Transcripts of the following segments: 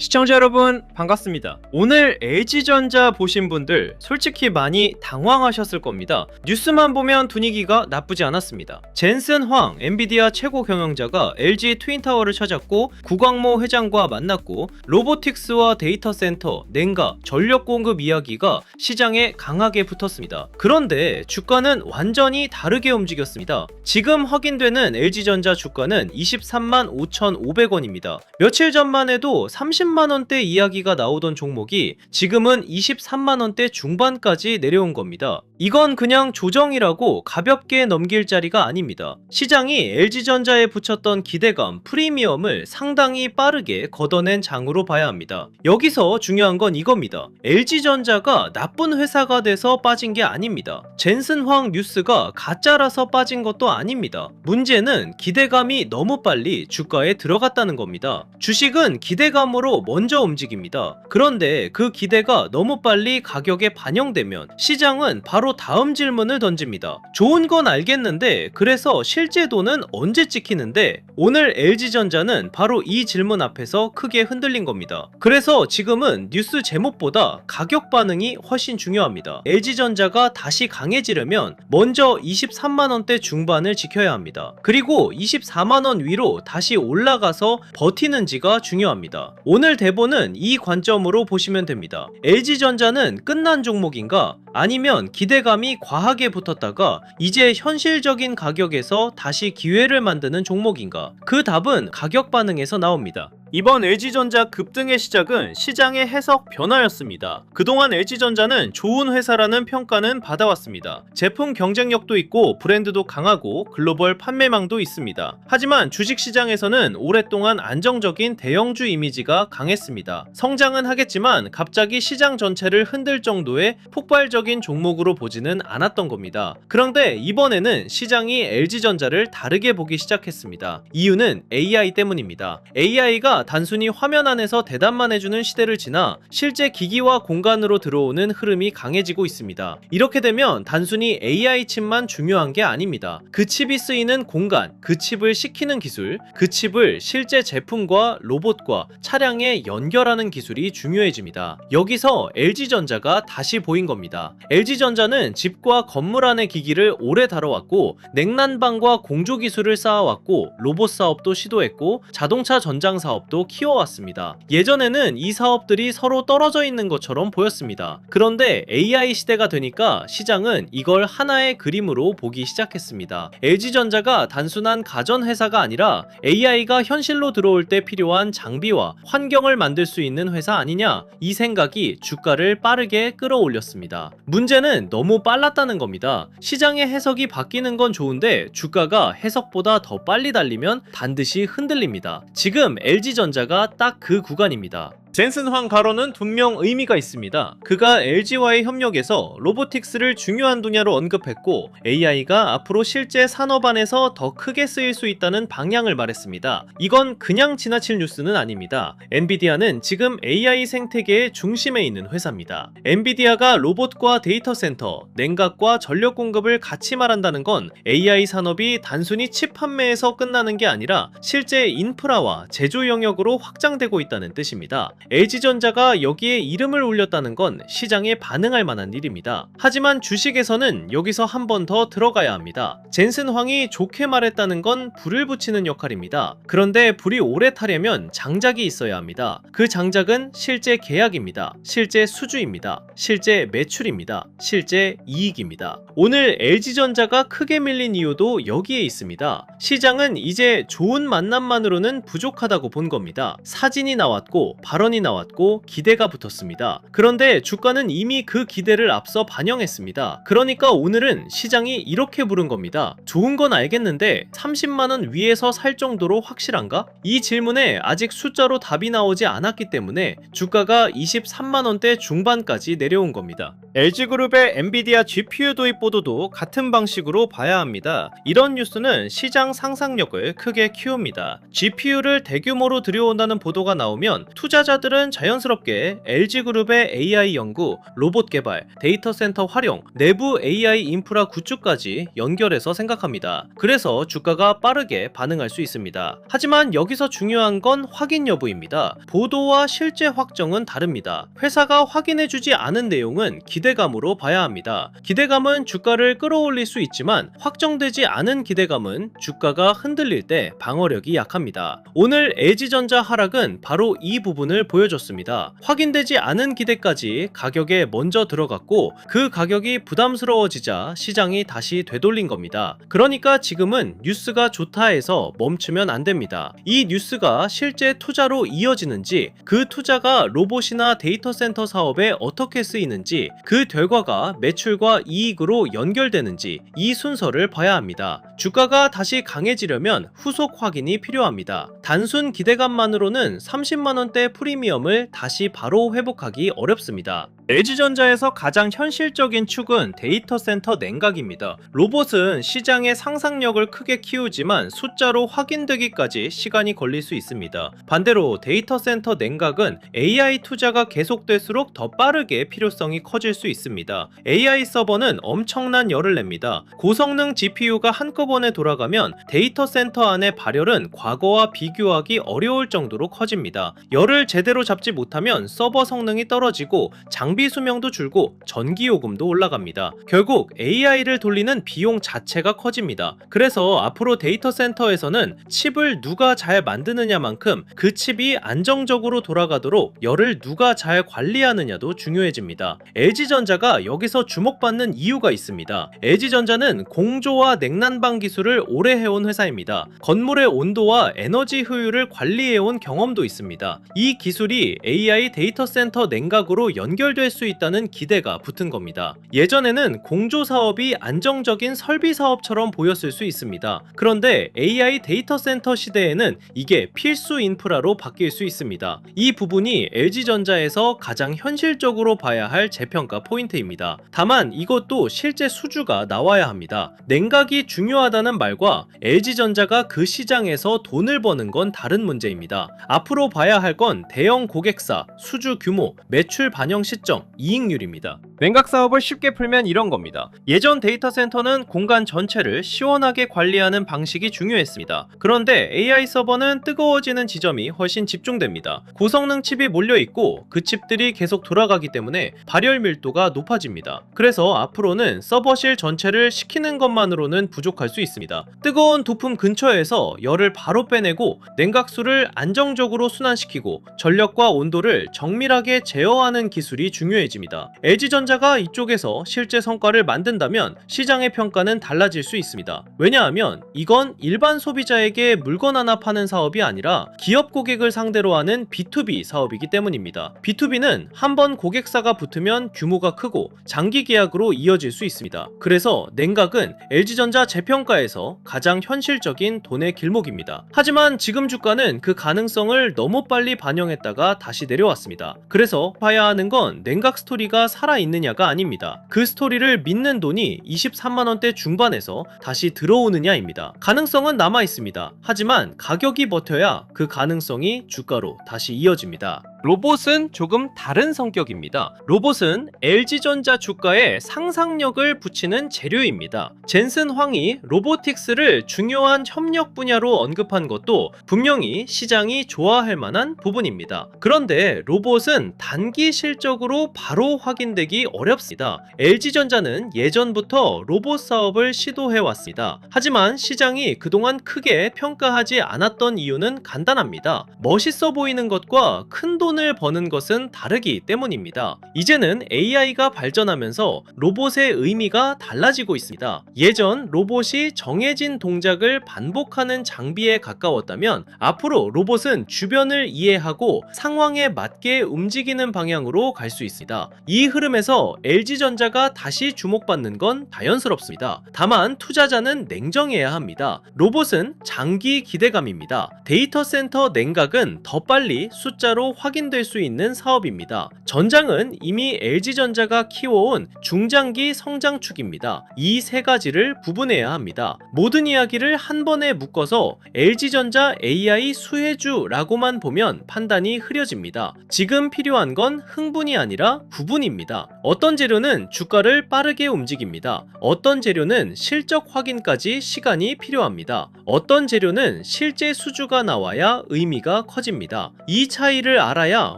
시청자 여러분 반갑습니다. 오늘 LG전자 보신 분들 솔직히 많이 당황하셨을 겁니다. 뉴스만 보면 분위기가 나쁘지 않았습니다. 젠슨 황 엔비디아 최고 경영자가 LG 트윈타워를 찾았고 구광모 회장과 만났고 로보틱스와 데이터 센터, 냉각, 전력 공급 이야기가 시장에 강하게 붙었습니다. 그런데 주가는 완전히 다르게 움직였습니다. 지금 확인되는 LG전자 주가는 23만 5,500원입니다. 며칠 전만 해도 30만원대 이야기가 나오던 종목이 지금은 23만원대 중반까지 내려온 겁니다. 이건 그냥 조정이라고 가볍게 넘길 자리가 아닙니다. 시장이 LG전자에 붙였던 기대감, 프리미엄을 상당히 빠르게 걷어낸 장으로 봐야 합니다. 여기서 중요한 건 이겁니다. LG전자가 나쁜 회사가 돼서 빠진 게 아닙니다. 젠슨 황 뉴스가 가짜라서 빠진 것도 아닙니다. 문제는 기대감이 너무 빨리 주가에 들어갔다는 겁니다. 주식은 기대감으로 먼저 움직입니다. 그런데 그 기대가 너무 빨리 가격에 반영되면 시장은 바로 다음 질문을 던집니다. 좋은 건 알겠는데 그래서 실제도는 언제 찍히는데? 오늘 LG전자는 바로 이 질문 앞에서 크게 흔들린 겁니다. 그래서 지금은 뉴스 제목보다 가격 반응이 훨씬 중요합니다. LG전자가 다시 강해지려면 먼저 23만원대 중반을 지켜야 합니다. 그리고 24만원 위로 다시 올라가서 버티는지가 중요합니다. 오늘 대본은 이 관점으로 보시면 됩니다. LG전자는 끝난 종목인가? 아니면 기대감이 과하게 붙었다가 이제 현실적인 가격에서 다시 기회를 만드는 종목인가? 그 답은 가격 반응에서 나옵니다. 이번 LG전자 급등의 시작은 시장의 해석 변화였습니다. 그동안 LG전자는 좋은 회사라는 평가는 받아왔습니다. 제품 경쟁력도 있고 브랜드도 강하고 글로벌 판매망도 있습니다. 하지만 주식시장에서는 오랫동안 안정적인 대형주 이미지가 강했습니다. 성장은 하겠지만 갑자기 시장 전체를 흔들 정도의 폭발적인 종목으로 보지는 않았던 겁니다. 그런데 이번에는 시장이 LG전자를 다르게 보기 시작했습니다. 이유는 AI 때문입니다. AI가 단순히 화면 안에서 대답만 해주는 시대를 지나 실제 기기와 공간으로 들어오는 흐름이 강해지고 있습니다. 이렇게 되면 단순히 AI 칩만 중요한 게 아닙니다. 그 칩이 쓰이는 공간, 그 칩을 시키는 기술, 그 칩을 실제 제품과 로봇과 차량에 연결하는 기술이 중요해집니다. 여기서 LG전자가 다시 보인 겁니다. LG전자는 집과 건물 안의 기기를 오래 다뤄왔고 냉난방과 공조 기술을 쌓아왔고 로봇 사업도 시도했고 자동차 전장 사업도 키워왔습니다. 예전에는 이 사업들이 서로 떨어져 있는 것처럼 보였습니다. 그런데 AI 시대가 되니까 시장은 이걸 하나의 그림으로 보기 시작했습니다. LG전자가 단순한 가전회사가 아니라 AI가 현실로 들어올 때 필요한 장비와 환경을 만들 수 있는 회사 아니냐? 이 생각이 주가를 빠르게 끌어올렸습니다. 문제는 너무 빨랐다는 겁니다. 시장의 해석이 바뀌는 건 좋은데 주가가 해석보다 더 빨리 달리면 반드시 흔들립니다. 지금 LG전자가 딱 그 구간입니다. 젠슨 황 가로는 분명 의미가 있습니다. 그가 LG와의 협력에서 로보틱스를 중요한 분야로 언급했고 AI가 앞으로 실제 산업 안에서 더 크게 쓰일 수 있다는 방향을 말했습니다. 이건 그냥 지나칠 뉴스는 아닙니다. 엔비디아는 지금 AI 생태계의 중심에 있는 회사입니다. 엔비디아가 로봇과 데이터 센터, 냉각과 전력 공급을 같이 말한다는 건 AI 산업이 단순히 칩 판매에서 끝나는 게 아니라 실제 인프라와 제조 영역으로 확장되고 있다는 뜻입니다. LG전자가 여기에 이름을 올렸다는 건 시장에 반응할 만한 일입니다. 하지만 주식에서는 여기서 한 번 더 들어가야 합니다. 젠슨 황이 좋게 말했다는 건 불을 붙이는 역할입니다. 그런데 불이 오래 타려면 장작이 있어야 합니다. 그 장작은 실제 계약입니다. 실제 수주입니다. 실제 매출입니다. 실제 이익입니다. 오늘 LG전자가 크게 밀린 이유도 여기에 있습니다. 시장은 이제 좋은 만남만으로는 부족하다고 본 겁니다. 사진이 나왔고 발언이 나왔고 기대가 붙었습니다. 그런데 주가는 이미 그 기대를 앞서 반영했습니다. 그러니까 오늘은 시장이 이렇게 부른 겁니다. 좋은 건 알겠는데 30만원 위에서 살 정도로 확실한가? 이 질문에 아직 숫자로 답이 나오지 않았기 때문에 주가가 23만원대 중반까지 내려온 겁니다. LG그룹의 엔비디아 GPU 도입 보도도 같은 방식으로 봐야 합니다. 이런 뉴스는 시장 상상력을 크게 키웁니다. GPU를 대규모로 들여온다는 보도가 나오면 투자자들은 자연스럽게 LG그룹의 AI 연구, 로봇 개발, 데이터 센터 활용, 내부 AI 인프라 구축까지 연결해서 생각합니다. 그래서 주가가 빠르게 반응할 수 있습니다. 하지만 여기서 중요한 건 확인 여부입니다. 보도와 실제 확정은 다릅니다. 회사가 확인해주지 않은 내용은 기대감으로 봐야 합니다. 기대감은 주가를 끌어올릴 수 있지만 확정되지 않은 기대감은 주가가 흔들릴 때 방어력이 약합니다. 오늘 LG전자 하락은 바로 이 부분을 보여줬습니다. 확인되지 않은 기대까지 가격에 먼저 들어갔고 그 가격이 부담스러워지자 시장이 다시 되돌린 겁니다. 그러니까 지금은 뉴스가 좋다 해서 멈추면 안 됩니다. 이 뉴스가 실제 투자로 이어지는지, 그 투자가 로봇이나 데이터 센터 사업에 어떻게 쓰이는지, 그 결과가 매출과 이익으로 연결되는지 이 순서를 봐야 합니다. 주가가 다시 강해지려면 후속 확인이 필요합니다. 단순 기대감만으로는 30만원대 프리미엄을 다시 바로 회복하기 어렵습니다. LG전자에서 가장 현실적인 축은 데이터 센터 냉각입니다. 로봇은 시장의 상상력을 크게 키우지만 숫자로 확인되기까지 시간이 걸릴 수 있습니다. 반대로 데이터 센터 냉각은 AI 투자가 계속될수록 더 빠르게 필요성이 커질 수 있습니다. AI 서버는 엄청난 열을 냅니다. 고성능 GPU가 한꺼번에 돌아가면 데이터 센터 안의 발열은 과거와 비교하기 어려울 정도로 커집니다. 열을 제대로 잡지 못하면 서버 성능이 떨어지고 장비 수명도 줄고 전기요금도 올라갑니다. 결국 AI를 돌리는 비용 자체가 커집니다. 그래서 앞으로 데이터 센터에서는 칩을 누가 잘 만드느냐만큼 그 칩이 안정적으로 돌아가도록 열을 누가 잘 관리하느냐도 중요해집니다. LG전자가 여기서 주목받는 이유가 있습니다. LG전자는 공조와 냉난방 기술을 오래 해온 회사입니다. 건물의 온도와 에너지 효율을 관리해온 경험도 있습니다. 이 기술이 AI 데이터 센터 냉각으로 연결될 수 있다는 기대가 붙은 겁니다. 예전에는 공조 사업이 안정적인 설비 사업처럼 보였을 수 있습니다. 그런데 AI 데이터 센터 시대에는 이게 필수 인프라로 바뀔 수 있습니다. 이 부분이 LG전자에서 가장 현실적으로 봐야 할 재평가 포인트입니다. 다만 이것도 실제 수주가 나와야 합니다. 냉각이 중요하다는 말과 LG전자가 그 시장에서 돈을 버는 건 다른 문제입니다. 앞으로 봐야 할 건 대형 고객사, 수주 규모, 매출 반영 시점, 이익률입니다. 냉각 사업을 쉽게 풀면 이런 겁니다. 예전 데이터 센터는 공간 전체를 시원하게 관리하는 방식이 중요했습니다. 그런데 AI 서버는 뜨거워지는 지점이 훨씬 집중됩니다. 고성능 칩이 몰려있고 그 칩들이 계속 돌아가기 때문에 발열 밀도가 높아집니다. 그래서 앞으로는 서버실 전체를 식히는 것만으로는 부족할 수 있습니다. 뜨거운 부품 근처에서 열을 바로 빼내고 냉각수를 안정적으로 순환시키고 전력과 온도를 정밀하게 제어하는 기술이 중요해집니다. LG전자가 이쪽에서 실제 성과를 만든다면 시장의 평가는 달라질 수 있습니다. 왜냐하면 이건 일반 소비자에게 물건 하나 파는 사업이 아니라 기업 고객을 상대로 하는 B2B 사업이기 때문입니다. B2B는 한번 고객사가 붙으면 규모가 크고 장기 계약으로 이어질 수 있습니다. 그래서 냉각은 LG전자 재평가에서 가장 현실적인 돈의 길목입니다. 하지만 지금 주가는 그 가능성을 너무 빨리 반영했다가 다시 내려왔습니다. 그래서 봐야 하는 건 냉각 스토리가 살아있느냐가 아닙니다. 그 스토리를 믿는 돈이 23만원대 중반에서 다시 들어오느냐입니다. 가능성은 남아있습니다. 하지만 가격이 버텨야 그 가능성이 주가로 다시 이어집니다. 로봇은 조금 다른 성격입니다. 로봇은 LG전자 주가에 상상력을 붙이는 재료입니다. 젠슨 황이 로보틱스를 중요한 협력 분야로 언급한 것도 분명히 시장이 좋아할 만한 부분입니다. 그런데 로봇은 단기 실적으로 바로 확인되기 어렵습니다. LG전자는 예전부터 로봇 사업을 시도해왔습니다. 하지만 시장이 그동안 크게 평가하지 않았던 이유는 간단합니다. 멋있어 보이는 것과 큰 돈을 버는 것은 다르기 때문입니다. 이제는 AI가 발전하면서 로봇의 의미가 달라지고 있습니다. 예전 로봇이 정해진 동작을 반복하는 장비에 가까웠다면 앞으로 로봇은 주변을 이해하고 상황에 맞게 움직이는 방향으로 갈 수 있습니다. 이 흐름에서 LG전자가 다시 주목받는 건 자연스럽습니다. 다만 투자자는 냉정해야 합니다. 로봇은 장기 기대감입니다. 데이터 센터 냉각은 더 빨리 숫자로 확인 확인될 수 있는 사업입니다. 전장은 이미 LG전자가 키워온 중장기 성장축입니다. 이 세 가지를 구분해야 합니다. 모든 이야기를 한 번에 묶어서 LG전자 AI 수혜주라고만 보면 판단이 흐려집니다. 지금 필요한 건 흥분이 아니라 구분입니다. 어떤 재료는 주가를 빠르게 움직입니다. 어떤 재료는 실적 확인까지 시간이 필요합니다. 어떤 재료는 실제 수주가 나와야 의미가 커집니다. 이 차이를 알아야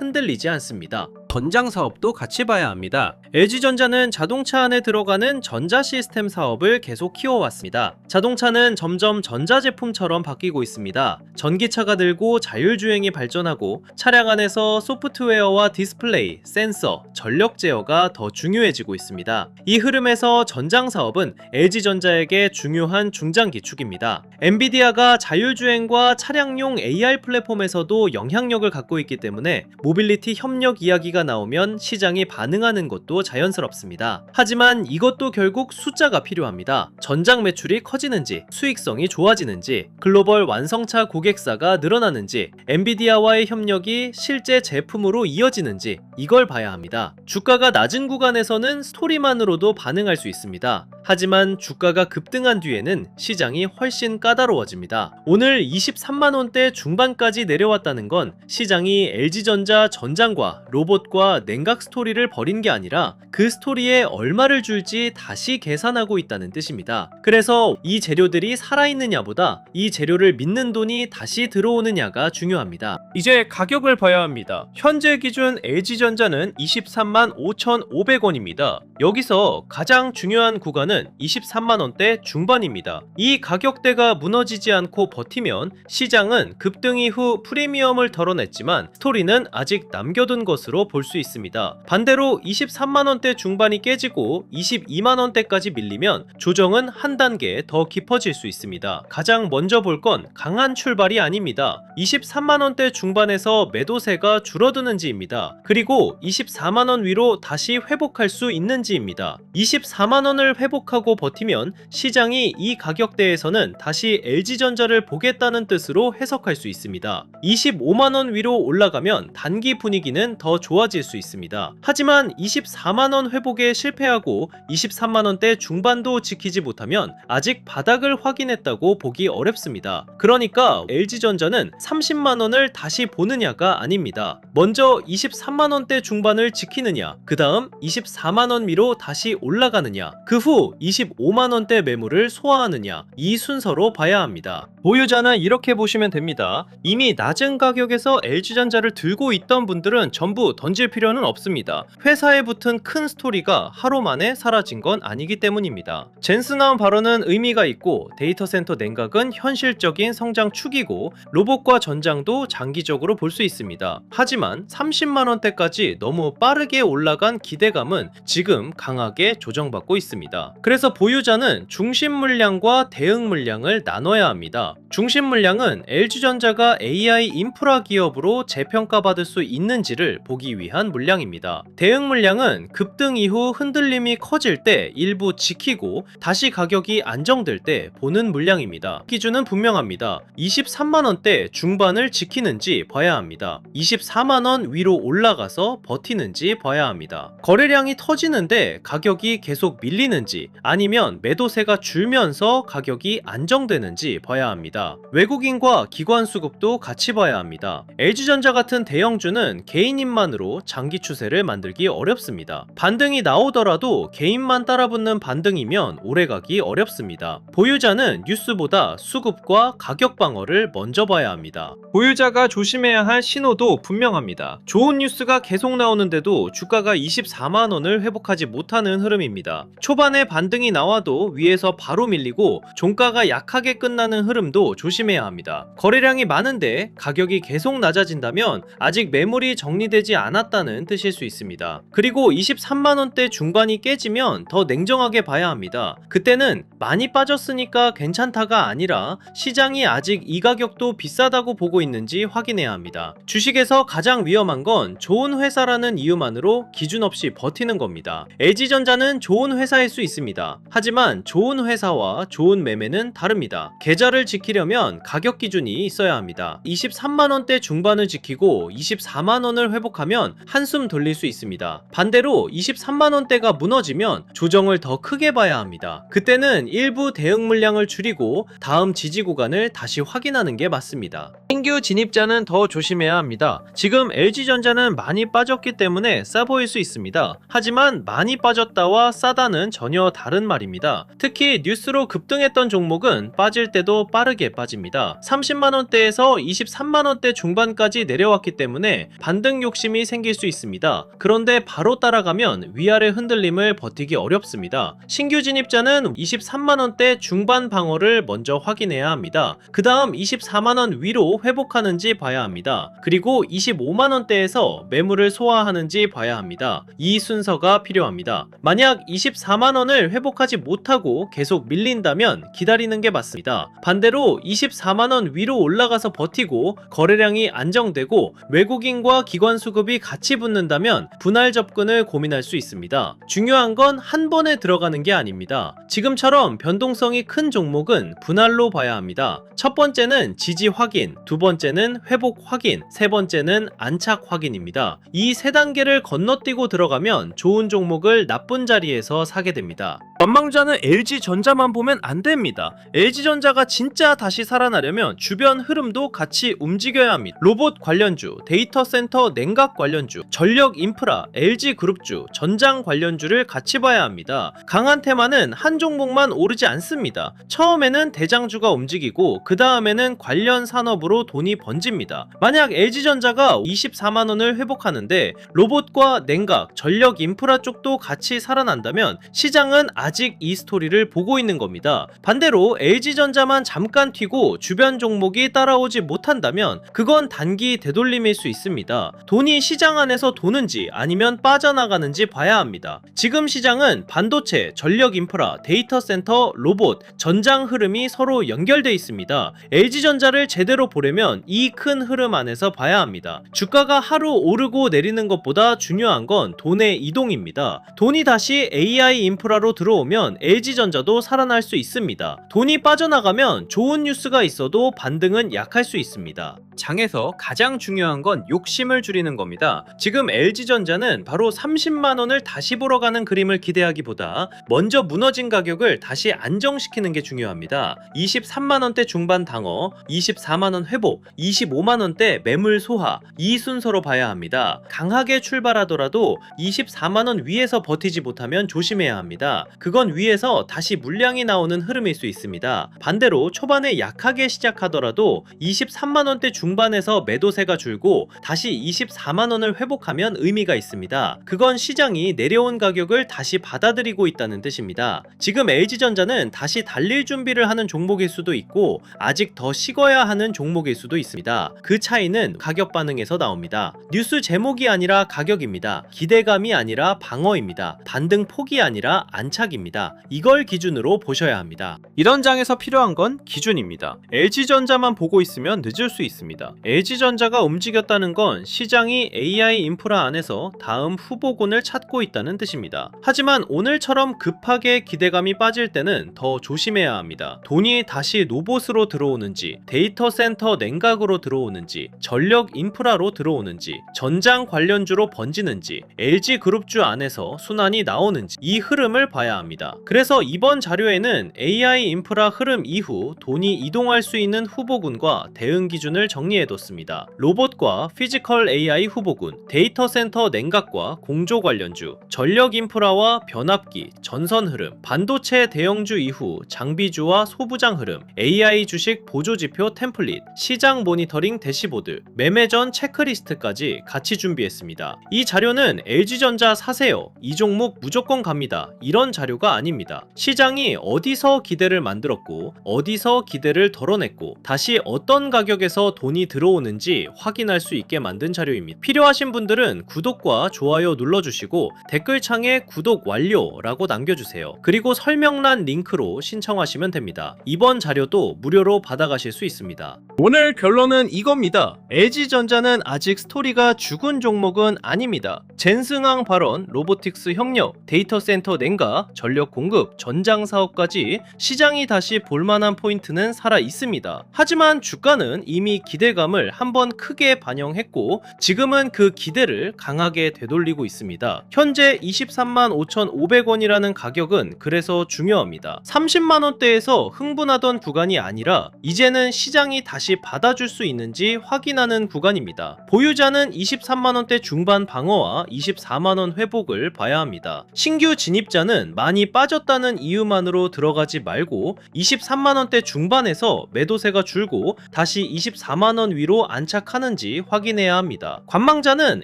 흔들리지 않습니다. 전장 사업도 같이 봐야 합니다. LG전자는 자동차 안에 들어가는 전자 시스템 사업을 계속 키워왔습니다. 자동차는 점점 전자제품처럼 바뀌고 있습니다. 전기차가 늘고 자율주행이 발전하고 차량 안에서 소프트웨어와 디스플레이, 센서, 전력 제어가 더 중요해지고 있습니다. 이 흐름에서 전장 사업은 LG전자에게 중요한 중장기 축입니다. 엔비디아가 자율주행과 차량용 AR 플랫폼에서도 영향력을 갖고 있기 때문에 모빌리티 협력 이야기가 나오면 시장이 반응하는 것도 자연스럽습니다. 하지만 이것도 결국 숫자가 필요합니다. 전장 매출이 커지는지, 수익성이 좋아지는지, 글로벌 완성차 고객사가 늘어나는지, 엔비디아와의 협력이 실제 제품으로 이어지는지 이걸 봐야 합니다. 주가가 낮은 구간에서는 스토리만으로도 반응할 수 있습니다. 하지만 주가가 급등한 뒤에는 시장이 훨씬 까다로워집니다. 오늘 23만원대 중반까지 내려왔다는 건 시장이 LG전자 전장과 로봇과 냉각 스토리를 벌인 게 아니라 그 스토리에 얼마를 줄지 다시 계산하고 있다는 뜻입니다. 그래서 이 재료들이 살아있느냐보다 이 재료를 믿는 돈이 다시 들어오느냐가 중요합니다. 이제 가격을 봐야 합니다. 현재 기준 LG전자는 23만 5,500원입니다. 여기서 가장 중요한 구간은 23만원대 중반입니다. 이 가격대가 무너지지 않고 버티면 시장은 급등 이후 프리미엄을 덜어냈지만 스토리는 아직 남겨둔 것으로 볼 수 있습니다. 반대로 23만원대 중반이 깨지고 22만원대까지 밀리면 조정은 한 단계 더 깊어질 수 있습니다. 가장 먼저 볼 건 강한 출발이 아닙니다. 23만원대 중반에서 매도세가 줄어드는지입니다. 그리고 24만원 위로 다시 회복할 수 있는지입니다. 24만원을 회복하고 버티면 시장이 이 가격대에서는 다시 LG전자를 보겠다는 뜻으로 해석할 수 있습니다. 25만원 위로 올라가면 단기 분위기는 더 좋아질 수 있습니다. 하지만 24만원 회복에 실패하고 23만원대 중반도 지키지 못하면 아직 바닥을 확인했다고 보기 어렵습니다. 그러니까 LG전자는 30만원을 다시 보느냐가 아닙니다. 먼저 23만원대 중반을 지키느냐, 그 다음 24만원 위로 다시 올라가느냐, 그 후 25만원대 매물을 소화하느냐, 이 순서로 봐야 합니다. 보유자는 이렇게 보시면 됩니다. 이미 낮은 가격에서 LG전자를 들고 있던 분들은 전부 던질 필요는 없습니다. 회사에 붙은 큰 스토리가 하루 만에 사라진 건 아니기 때문입니다. 젠슨나운 발언은 의미가 있고 데이터 센터 냉각은 현실적인 성장 축이고 로봇과 전장도 장기적으로 볼 수 있습니다. 하지만 30만원대까지 너무 빠르게 올라간 기대감은 지금 강하게 조정받고 있습니다. 그래서 보유자는 중심 물량과 대응 물량을 나눠야 합니다. 중심 물량은 LG전자가 AI 인프라 기업으로 재평가받을 수 있는지를 보기 위한 물량입니다. 대응 물량은 급등 이후 흔들림이 커질 때 일부 지키고 다시 가격이 안정될 때 보는 물량입니다. 기준은 분명합니다. 23만원대 중반을 지키는지 봐야 합니다. 24만원 위로 올라가서 버티는지 봐야 합니다. 거래량이 터지는데 가격이 계속 밀리는지 아니면 매도세가 줄면서 가격이 안정되는지 봐야 합니다. 외국인과 기관 수급도 같이 봐야 합니다. LG전자 같은 대형주는 개인인만으로 장기 추세를 만들기 어렵습니다. 반등이 나오더라도 개인만 따라붙는 반등이면 오래가기 어렵습니다. 보유자는 뉴스보다 수급과 가격 방어를 먼저 봐야 합니다. 보유자가 조심해야 할 신호도 분명합니다. 좋은 뉴스가 계속 나오는데도 주가가 24만원을 회복하지 못하는 흐름입니다. 초반에 반등이 나와도 위에서 바로 밀리고 종가가 약하게 끝나는 흐름도 조심해야 합니다. 거래량이 많은데 가격이 계속 낮아진다면 아직 매물이 정리되지 않았다 않았다는 뜻일 수 있습니다. 그리고 23만원대 중반이 깨지면 더 냉정하게 봐야 합니다. 그때는 많이 빠졌으니까 괜찮다가 아니라 시장이 아직 이 가격도 비싸다고 보고 있는지 확인해야 합니다. 주식에서 가장 위험한 건 좋은 회사라는 이유만으로 기준 없이 버티는 겁니다. LG전자는 좋은 회사일 수 있습니다. 하지만 좋은 회사와 좋은 매매는 다릅니다. 계좌를 지키려면 가격 기준이 있어야 합니다. 23만원대 중반을 지키고 24만원을 회복하면 한숨 돌릴 수 있습니다. 반대로 23만원대가 무너지면 조정을 더 크게 봐야 합니다. 그때는 일부 대응 물량을 줄이고 다음 지지 구간을 다시 확인하는 게 맞습니다. 신규 진입자는 더 조심해야 합니다. 지금 LG전자는 많이 빠졌기 때문에 싸 보일 수 있습니다. 하지만 많이 빠졌다와 싸다는 전혀 다른 말입니다. 특히 뉴스로 급등했던 종목은 빠질 때도 빠르게 빠집니다. 30만원대에서 23만원대 중반까지 내려왔기 때문에 반등 욕심이 생길 수 있습니다. 그런데 바로 따라가면 위아래 흔들림을 버티기 어렵습니다. 신규 진입자는 23만원대 중반 방어를 먼저 확인해야 합니다. 그 다음 24만원 위로 회복하는지 봐야 합니다. 그리고 25만원대에서 매물을 소화하는지 봐야 합니다. 이 순서가 필요합니다. 만약 24만원을 회복하지 못하고 계속 밀린다면 기다리는 게 맞습니다. 반대로 24만원 위로 올라가서 버티고 거래량이 안정되고 외국인과 기관 수급이 같이 붙는다면 분할 접근을 고민할 수 있습니다. 중요한 건 한 번에 들어가는 게 아닙니다. 지금처럼 변동성이 큰 종목은 분할로 봐야 합니다. 첫 번째는 지지 확인, 두 번째는 회복 확인, 세 번째는 안착 확인입니다. 이 세 단계를 건너뛰고 들어가면 좋은 종목을 나쁜 자리에서 사게 됩니다. 관망자는 LG전자만 보면 안 됩니다. LG전자가 진짜 다시 살아나려면 주변 흐름도 같이 움직여야 합니다. 로봇 관련주, 데이터 센터 냉각 관련주, 전력 인프라, LG그룹주, 전장 관련주를 같이 봐야 합니다. 강한 테마는 한 종목만 오르지 않습니다. 처음에는 대장주가 움직이고 그 다음에는 관련 산업으로 돈이 번집니다. 만약 LG전자가 24만원을 회복하는데 로봇과 냉각, 전력 인프라 쪽도 같이 살아난다면 시장은 아직 이 스토리를 보고 있는 겁니다. 반대로 LG전자만 잠깐 튀고 주변 종목이 따라오지 못한다면 그건 단기 되돌림일 수 있습니다. 돈이 시장 안에서 도는지 아니면 빠져나가는지 봐야 합니다. 지금 시장은 반도체, 전력 인프라, 데이터 센터, 로봇, 전장 흐름이 서로 연결돼 있습니다. LG전자를 제대로 보려면 이 큰 흐름 안에서 봐야 합니다. 주가가 하루 오르고 내리는 것보다 중요한 건 돈의 이동입니다. 돈이 다시 AI 인프라로 들어오면 LG전자도 살아날 수 있습니다. 돈이 빠져나가면 좋은 뉴스가 있어도 반등은 약할 수 있습니다. 장에서 가장 중요한 건 욕심을 줄이는 겁니다. 지금 LG전자는 바로 30만원을 다시 보러 가는 그림을 기대하기보다 먼저 무너진 가격을 다시 안정시키는 게 중요합니다. 23만원대 중반 방어, 24만원 회복, 25만원대 매물 소화, 이 순서로 봐야 합니다. 강하게 출발하더라도 24만원 위에서 버티지 못하면 조심해야 합니다. 그건 위에서 다시 물량이 나오는 흐름일 수 있습니다. 반대로 초반에 약하게 시작하더라도 23만원대 중반에서 매도세가 줄고 다시 24만원을 회복하면 의미가 있습니다. 그건 시장이 내려온 가격을 다시 받아들이고 있다는 뜻입니다. 지금 LG전자는 다시 달릴 준비를 하는 종목일 수도 있고 아직 더 식어야 하는 종목일 수도 있습니다. 그 차이는 가격 반응에서 나옵니다. 뉴스 제목이 아니라 가격입니다. 기대감이 아니라 방어입니다. 반등 폭이 아니라 안착입니다. 이걸 기준으로 보셔야 합니다. 이런 장에서 필요한 건 기준입니다. LG전자만 보고 있으면 늦을 수 있습니다. LG전자가 움직였다는 건 시장이 AI 인프라 안에서 다음 후보군을 찾고 있다는 뜻입니다. 하지만 오늘처럼 급하게 기대감이 빠질 때는 더 조심해야 합니다. 돈이 다시 로봇으로 들어오는지, 데이터 센터 냉각으로 들어오는지, 전력 인프라로 들어오는지, 전장 관련주로 번지는지, LG그룹주 안에서 순환이 나오는지 이 흐름을 봐야 합니다. 그래서 이번 자료에는 AI 인프라 흐름 이후 돈이 이동할 수 있는 후보군과 대응 기준을 정리해뒀습니다. 로봇과 피지컬 AI 후보군, 데이터 센터 냉각과 공조 관련주, 전력 인프라와 변압기, 전선 흐름, 반도체 대형주 이후 장비주와 소부장 흐름, AI 주식 보조지표 템플릿, 시장 모니터링 대시보드, 매매 전 체크리스트까지 같이 준비했습니다. 이 자료는 LG전자 사세요, 이 종목 무조건 갑니다, 이런 자료가 아닙니다. 시장이 어디서 기대를 만들었고 어디서 기대를 덜어냈고 다시 어떤 가격에서 돈이 돈이 들어오는지 확인할 수 있게 만든 자료입니다. 필요하신 분들은 구독과 좋아요 눌러주시고 댓글창에 구독 완료라고 남겨주세요. 그리고 설명란 링크로 신청하시면 됩니다. 이번 자료도 무료로 받아가실 수 있습니다. 오늘 결론은 이겁니다. LG전자는 아직 스토리가 죽은 종목은 아닙니다. 젠승항 발언, 로보틱스 협력, 데이터 센터 냉각, 전력 공급, 전장 사업까지 시장이 다시 볼만한 포인트는 살아 있습니다. 하지만 주가는 이미 기대감을 한번 크게 반영했고 지금은 그 기대를 강하게 되돌리고 있습니다. 현재 23만 5,500원이라는 가격은 그래서 중요합니다. 30만 원대에서 흥분하던 구간이 아니라 이제는 시장이 다시 받아줄 수 있는지 확인하는 구간입니다. 보유자는 23만 원대 중반 방어와 24만 원 회복을 봐야 합니다. 신규 진입자는 많이 빠졌다는 이유만으로 들어가지 말고 23만 원대 중반에서 매도세가 줄고 다시 24만 원 위로 안착하는지 확인해야 합니다. 관망자는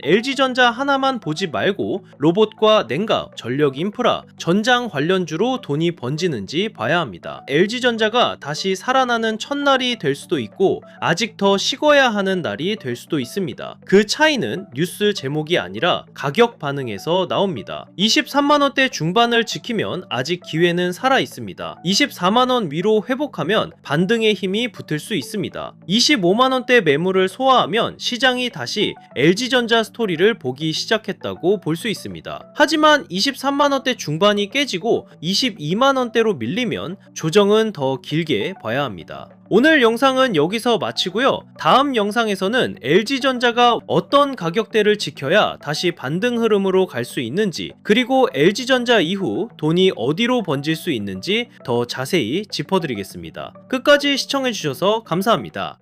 LG전자 하나만 보지 말고 로봇과 냉각, 전력 인프라, 전장 관련주로 돈이 번지는지 봐야 합니다. LG전자가 다시 살아나는 첫날이 될 수도 있고 아직 더 식어야 하는 날이 될 수도 있습니다. 그 차이는 뉴스 제목이 아니라 가격 반응에서 나옵니다. 23만원대 중반을 지키면 아직 기회는 살아 있습니다. 24만원 위로 회복하면 반등의 힘이 붙을 수 있습니다. 25만원대 매물을 소화하면 시장이 다시 LG전자 스토리를 보기 시작했다고 볼 수 있습니다. 하지만 23만원대 중반이 깨지고 22만원대로 밀리면 조정은 더 길게 봐야 합니다. 오늘 영상은 여기서 마치고요. 다음 영상에서는 LG전자가 어떤 가격대를 지켜야 다시 반등 흐름으로 갈 수 있는지, 그리고 LG전자 이후 돈이 어디로 번질 수 있는지 더 자세히 짚어드리겠습니다. 끝까지 시청해주셔서 감사합니다.